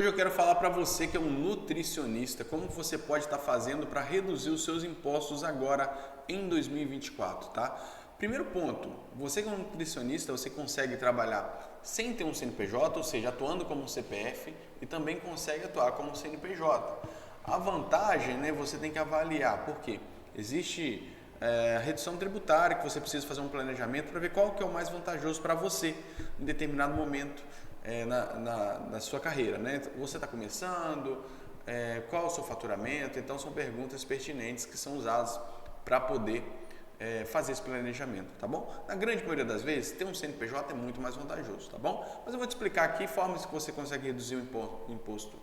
Hoje eu quero falar para você que é um nutricionista, como você pode estar fazendo para reduzir os seus impostos agora em 2024, tá? Primeiro ponto, você que é um nutricionista, você consegue trabalhar sem ter um CNPJ, ou seja, atuando como um CPF e também consegue atuar como um CNPJ. A vantagem, né, você tem que avaliar, por quê? Existe redução tributária, que você precisa fazer um planejamento para ver qual que é o mais vantajoso para você em determinado momento na sua carreira, né? Você está começando, qual é o seu faturamento? Então são perguntas pertinentes que são usadas para poder fazer esse planejamento, tá bom? Na grande maioria das vezes, ter um CNPJ é muito mais vantajoso, tá bom? Mas eu vou te explicar aqui formas que você consegue reduzir o imposto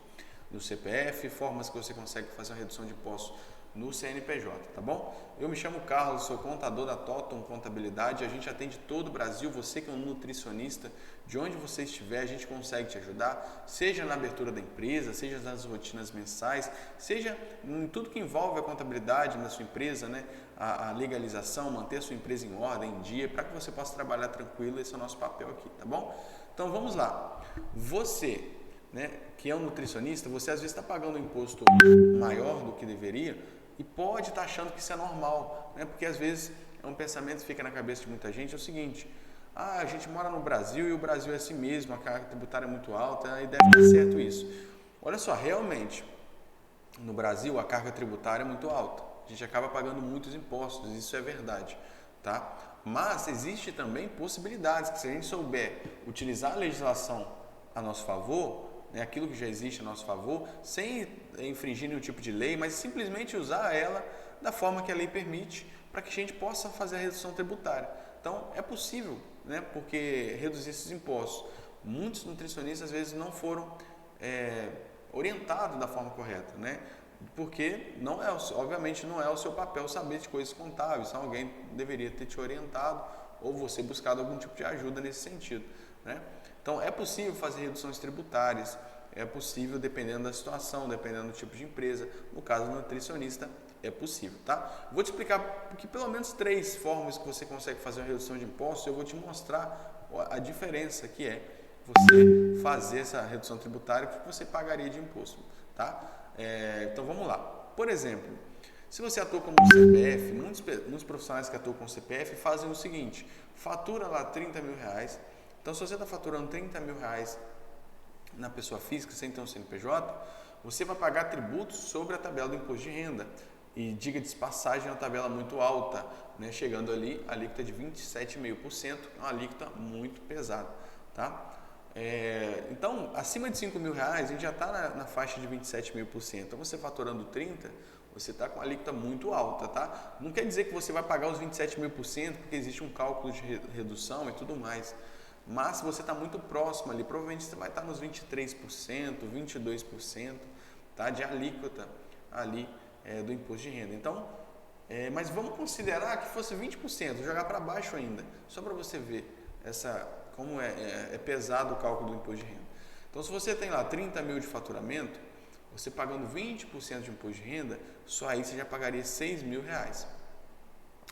no CPF, formas que você consegue fazer uma redução de impostos no CNPJ, tá bom? Eu me chamo Carlos, sou contador da Toton Contabilidade, a gente atende todo o Brasil, você que é um nutricionista, de onde você estiver, a gente consegue te ajudar, seja na abertura da empresa, seja nas rotinas mensais, seja em tudo que envolve a contabilidade na sua empresa, né? A legalização, manter a sua empresa em ordem, em dia, para que você possa trabalhar tranquilo, esse é o nosso papel aqui, tá bom? Então vamos lá, você, né, que é um nutricionista, você às vezes está pagando um imposto maior do que deveria, e pode estar achando que isso é normal, né? Porque às vezes é um pensamento que fica na cabeça de muita gente, é o seguinte: a gente mora no Brasil e o Brasil é assim mesmo, a carga tributária é muito alta e deve dar certo isso. Olha só, realmente, no Brasil a carga tributária é muito alta, a gente acaba pagando muitos impostos, isso é verdade, tá? Mas existe também possibilidades que, se a gente souber utilizar a legislação a nosso favor, aquilo que já existe a nosso favor, sem infringir nenhum tipo de lei, mas simplesmente usar ela da forma que a lei permite, para que a gente possa fazer a redução tributária. Então, é possível, né? Porque reduzir esses impostos. Muitos nutricionistas, às vezes, não foram orientados da forma correta, né? Porque, obviamente, não é o seu papel saber de coisas contábeis, então alguém deveria ter te orientado ou você buscado algum tipo de ajuda nesse sentido, né? Então, é possível fazer reduções tributárias, é possível dependendo da situação, dependendo do tipo de empresa. No caso do nutricionista, é possível, tá? Vou te explicar que pelo menos 3 formas que você consegue fazer uma redução de impostos. Eu vou te mostrar a diferença que é você fazer essa redução tributária que você pagaria de imposto, tá? Então, vamos lá. Por exemplo, se você atua como CPF, muitos profissionais que atuam com CPF fazem o seguinte: fatura lá R$ 30.000. Então, se você está faturando R$ 30.000 na pessoa física, sem ter um CNPJ, você vai pagar tributos sobre a tabela do imposto de renda. E, diga-se de passagem, é uma tabela muito alta, né? Chegando ali a alíquota de 27,5%, uma alíquota muito pesada, tá? Então, acima de R$ 5.000, a gente já está na faixa de 27,5%. Então, você faturando 30, você está com uma alíquota muito alta, tá? Não quer dizer que você vai pagar os 27,5%, porque existe um cálculo de redução e tudo mais. Mas se você está muito próximo ali, provavelmente você vai estar nos 23%, 22%, tá? De alíquota ali do imposto de renda. Então, mas vamos considerar que fosse 20%, jogar para baixo ainda, só para você ver como é pesado o cálculo do imposto de renda. Então, se você tem lá 30 mil de faturamento, você pagando 20% de imposto de renda, só aí você já pagaria R$ 6.000,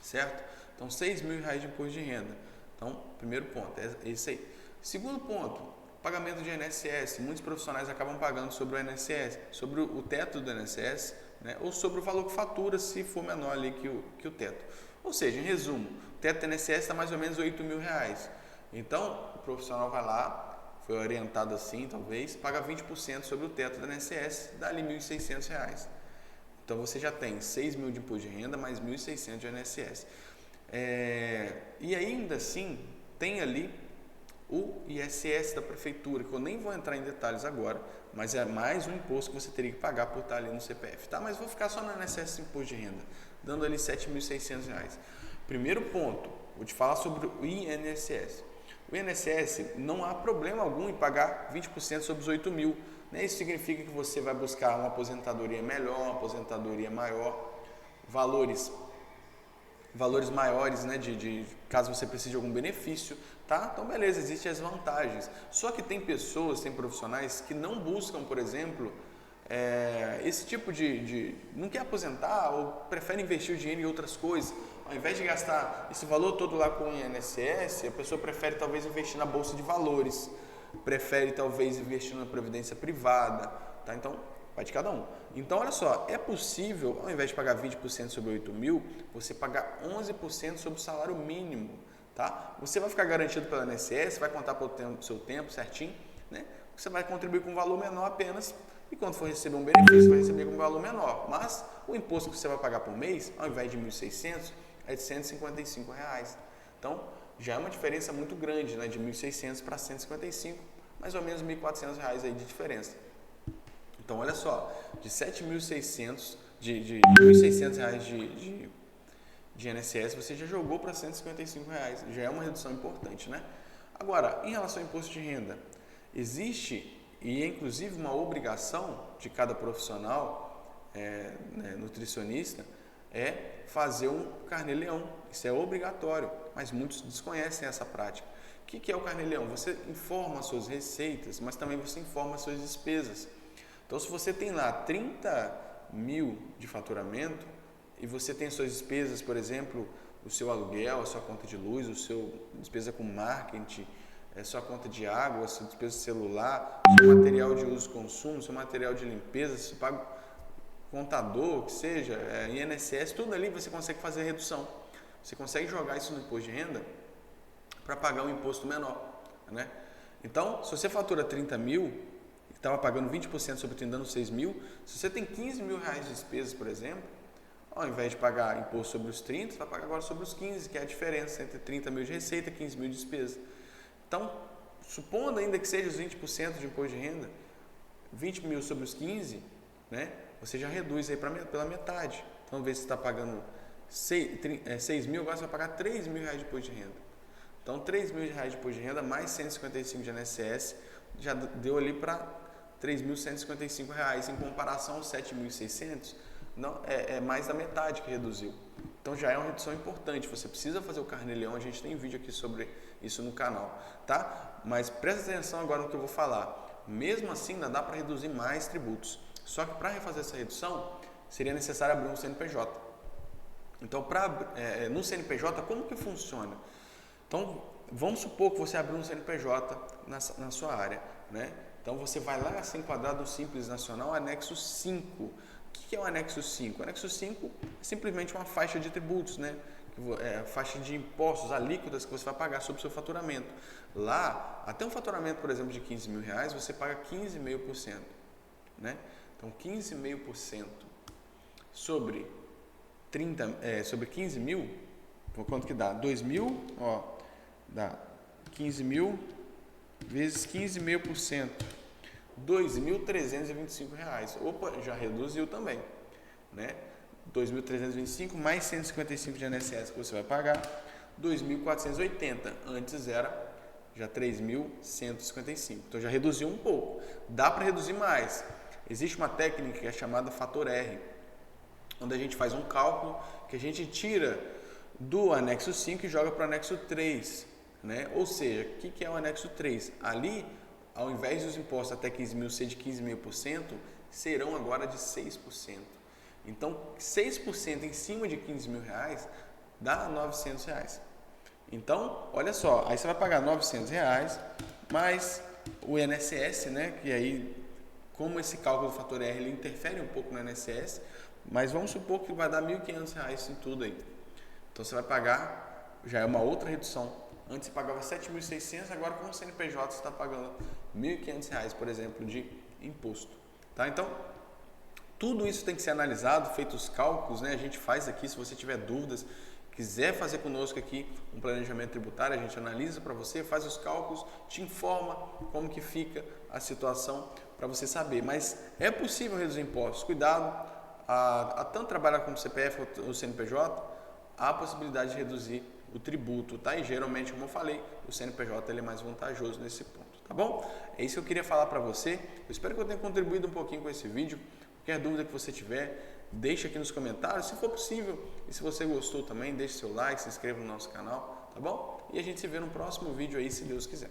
certo? Então, R$ 6.000 de imposto de renda. Então, primeiro ponto, é esse aí. Segundo ponto, pagamento de INSS. Muitos profissionais acabam pagando sobre o INSS, sobre o teto do INSS, né? Ou sobre o valor que fatura, se for menor ali que o teto. Ou seja, em resumo, o teto do INSS está mais ou menos R$ 8.000. Então, o profissional vai lá, foi orientado assim, talvez, paga 20% sobre o teto do INSS, dá ali R$ 1.600. Então, você já tem 6.000 de imposto de renda, mais 1.600 de INSS. E ainda assim, tem ali o ISS da prefeitura, que eu nem vou entrar em detalhes agora, mas é mais um imposto que você teria que pagar por estar ali no CPF, tá? Mas vou ficar só no INSS imposto de renda, dando ali R$ 7.600. Primeiro ponto, vou te falar sobre o INSS. O INSS, não há problema algum em pagar 20% sobre os 8.000, né? Isso significa que você vai buscar uma aposentadoria melhor, uma aposentadoria maior, valores maiores, né, de caso você precise de algum benefício, tá? Então, beleza, existem as vantagens. Só que tem pessoas, tem profissionais que não buscam, por exemplo, esse tipo não quer aposentar ou prefere investir o dinheiro em outras coisas. Ao invés de gastar esse valor todo lá com o INSS, a pessoa prefere talvez investir na bolsa de valores. prefere talvez investir na previdência privada, tá? Então, vai de cada um. Então, olha só, é possível, ao invés de pagar 20% sobre 8 mil, você pagar 11% sobre o salário mínimo, tá? Você vai ficar garantido pela INSS, vai contar pelo seu tempo certinho, né? Você vai contribuir com um valor menor apenas, e quando for receber um benefício, vai receber com um valor menor. Mas o imposto que você vai pagar por mês, ao invés de 1.600, é de R$155. Então, já é uma diferença muito grande, né? De 1.600 para 155, mais ou menos R$1.400 aí de diferença. Então, olha só, de 7.600, de R$1.600 de INSS, você já jogou para R$155, já é uma redução importante, né? Agora, em relação ao imposto de renda, existe, e é inclusive uma obrigação de cada profissional, nutricionista, é fazer um carnê-leão. Isso é obrigatório, mas muitos desconhecem essa prática. O que é o carnê-leão? Você informa as suas receitas, mas também você informa as suas despesas. Então, se você tem lá 30 mil de faturamento e você tem suas despesas, por exemplo, o seu aluguel, a sua conta de luz, o seu despesa com marketing, a sua conta de água, a sua despesa de celular, seu material de uso e consumo, seu material de limpeza, se paga contador, que seja, INSS, tudo ali você consegue fazer redução. Você consegue jogar isso no imposto de renda para pagar um imposto menor, né? Então, se você fatura 30 mil, estava pagando 20% sobre 30, dando 6 mil, se você tem 15 mil reais de despesas, por exemplo, ao invés de pagar imposto sobre os 30, você vai pagar agora sobre os 15, que é a diferença entre 30 mil de receita e 15 mil de despesa. Então, supondo ainda que seja os 20% de imposto de renda, 20 mil sobre os 15, né, você já reduz aí pela metade. Então, vê se você está pagando 6 mil, agora você vai pagar 3 mil reais de imposto de renda. Então, 3 mil reais de imposto de renda mais 155 de INSS já deu ali para R$3.155, em comparação aos 7.600, não, é mais da metade que reduziu. Então já é uma redução importante, você precisa fazer o carnê-leão, a gente tem vídeo aqui sobre isso no canal, tá? Mas presta atenção agora no que eu vou falar. Mesmo assim, ainda dá para reduzir mais tributos. Só que para refazer essa redução, seria necessário abrir um CNPJ. Então, no CNPJ, como que funciona? Então, vamos supor que você abriu um CNPJ na sua área, né? Então, você vai lá, se enquadrar no Simples Nacional, anexo 5. O que é o anexo 5? O anexo 5 é simplesmente uma faixa de tributos, né? Faixa de impostos, alíquotas que você vai pagar sobre o seu faturamento. Lá, até um faturamento, por exemplo, de 15 mil reais, você paga 15,5%, né? Então, 15,5% sobre 15 mil, quanto que dá? 2 mil, ó, dá 15 mil vezes 15,5%, R$2.325. Opa, já reduziu também, né? 2.325 mais 155 de INSS que você vai pagar, 2.480. Antes era já 3.155. Então já reduziu um pouco. Dá para reduzir mais. Existe uma técnica que é chamada fator R, onde a gente faz um cálculo que a gente tira do anexo 5 e joga para o anexo 3. Né? Ou seja, o que é o anexo 3? Ali, ao invés dos impostos até 15 mil ser de 15,5%, serão agora de 6%. Então, 6% em cima de 15 mil reais dá R$900. Então, olha só, aí você vai pagar R$900 mais o INSS, né? Que aí, como esse cálculo do fator R ele interfere um pouco no INSS, mas vamos supor que vai dar R$1.500 em tudo aí. Então, você vai pagar, já é uma outra redução. Antes você pagava 7.600, agora com o CNPJ você está pagando R$1.500, por exemplo, de imposto. Tá? Então, tudo isso tem que ser analisado, feitos os cálculos, né? A gente faz aqui, se você tiver dúvidas, quiser fazer conosco aqui um planejamento tributário, a gente analisa para você, faz os cálculos, te informa como que fica a situação para você saber. Mas é possível reduzir impostos. Cuidado, a tanto trabalhar com o CPF ou o CNPJ, há a possibilidade de reduzir o tributo, tá? E geralmente, como eu falei, o CNPJ ele é mais vantajoso nesse ponto, tá bom? É isso que eu queria falar para você. Eu espero que eu tenha contribuído um pouquinho com esse vídeo. Qualquer dúvida que você tiver, deixa aqui nos comentários, se for possível. E se você gostou também, deixe seu like, se inscreva no nosso canal, tá bom? E a gente se vê no próximo vídeo aí, se Deus quiser.